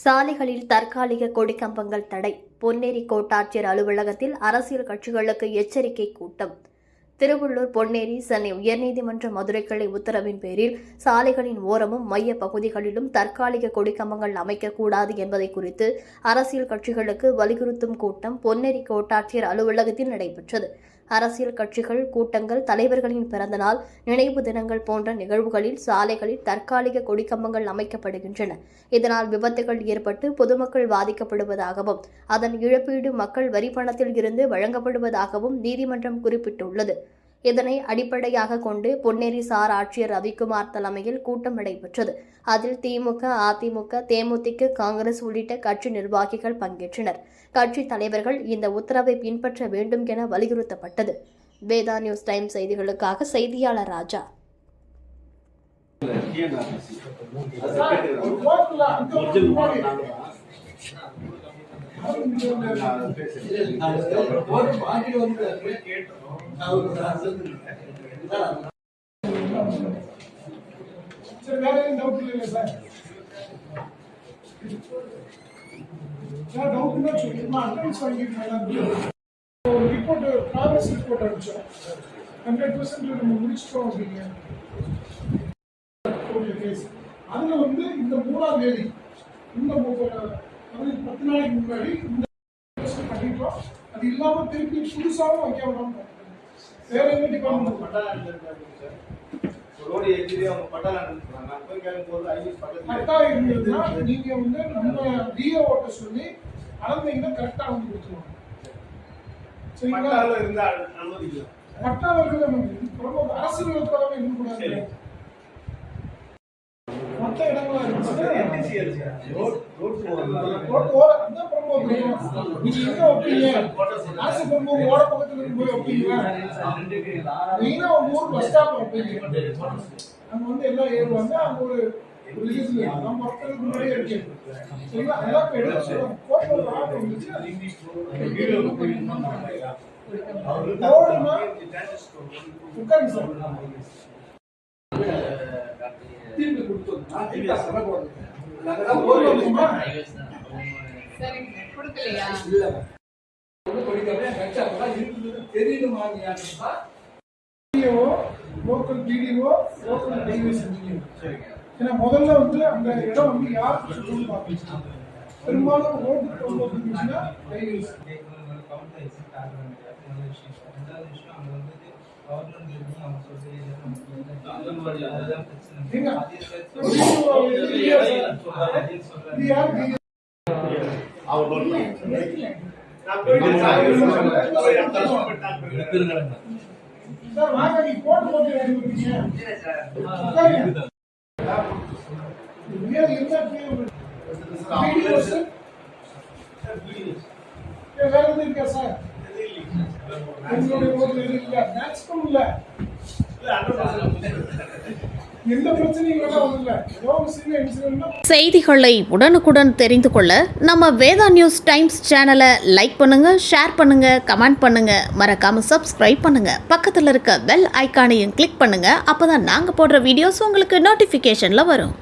சாலைகளில் தற்காலிக கொடிக்கம்பங்கள் தடை. பொன்னேரி கோட்டாட்சியர் அலுவலகத்தில் அரசியல் கட்சிகளுக்கு எச்சரிக்கை கூட்டம். திருவள்ளூர் பொன்னேரி சென்னை உயர்நீதிமன்ற மதுரை கிளை உத்தரவின் பேரில் சாலைகளின் ஓரமும் மைய பகுதிகளிலும் தற்காலிக கொடிக்கம்பங்கள் அமைக்கக்கூடாது என்பதை குறித்து அரசியல் கட்சிகளுக்கு வலியுறுத்தும் கூட்டம் பொன்னேரி கோட்டாட்சியர் அலுவலகத்தில் நடைபெற்றது. அரசியல் கட்சிகள் கூட்டங்கள், தலைவர்களின் பிறந்தநாள், நினைவு தினங்கள் போன்ற நிகழ்வுகளில் சாலைகளில் தற்காலிக கொடிக்கம்பங்கள் அமைக்கப்படுகின்றன. இதனால் விபத்துகள் ஏற்பட்டு பொதுமக்கள் பாதிக்கப்படுவதாகவும் அதன் இழப்பீடு மக்கள் வரிப்பணத்தில் இருந்து வழங்கப்படுவதாகவும் நீதிமன்றம் குறிப்பிட்டுள்ளது. இதனை அடிப்படையாக கொண்டு பொன்னேரி சார் ஆட்சியர் ரவிக்குமார் தலைமையில் கூட்டம் நடைபெற்றது. அதில் திமுக, அதிமுக, தேமுதிக, காங்கிரஸ் உள்ளிட்ட கட்சி நிர்வாகிகள் பங்கேற்றனர். கட்சி தலைவர்கள் இந்த உத்தரவை பின்பற்ற வேண்டும் என வலியுறுத்தப்பட்டது. வேதா நியூஸ் டைம் செய்திகளுக்காக செய்தியாளர் ராஜா. அதுல வந்து இந்த 3ஆம் தேதி இந்த 10 நாளைக்கு முன்னாடி பண்ணிட்டோம். அது இல்லாம திருப்பி புதுசாகவும் வைக்க விடாம வேற எந்த டிபார்ட்மெண்ட் பட்டா இருந்ததுன்னா நீங்க வந்து நம்ம டிஓ ஓட்ட சொல்லி அளந்தீங்கன்னா கரெக்டா வந்து கொடுத்துருவாங்க. சரிங்களா? பட்டா இருக்கிற அரசியல் இருக்கக்கூடாது. மற்ற இடங்களா ஓட பக்கத்துல போய் வைப்பீங்களா? மெயினா உங்க ஊர் பஸ் ஸ்டாப் வைப்பீங்க. அங்க வந்து எல்லாம் ஏறுவாங்க. அங்க ஒரு நம்ம மக்களுக்கு முன்னாடியே இருக்கு. சரிங்களா? அதெல்லாம் எடுத்து சொல்லுவாங்க. கோர்ட்ல ஒரு ஆர்டர் வந்துச்சு. உட்காருங்க சார். திருப்பி கொடுத்தோம். முதல்ல வந்து அந்த இடம் வந்து யாருக்கு பெரும்பாலும் ரோட்டு செய்திகளை உடனுக்குடன் தெரிந்து கொள்ள நம்ம வேதா நியூஸ் டைம்ஸ் சேனலை லைக் பண்ணுங்க, ஷேர் பண்ணுங்க, கமெண்ட் பண்ணுங்க, மறக்காம சப்ஸ்கிரைப் பண்ணுங்க. பக்கத்தில் இருக்க பெல் ஐகானையும் கிளிக் பண்ணுங்க. அப்பதான் நாங்க போடுற வீடியோஸ் உங்களுக்கு நோட்டிபிகேஷன்ல வரும்.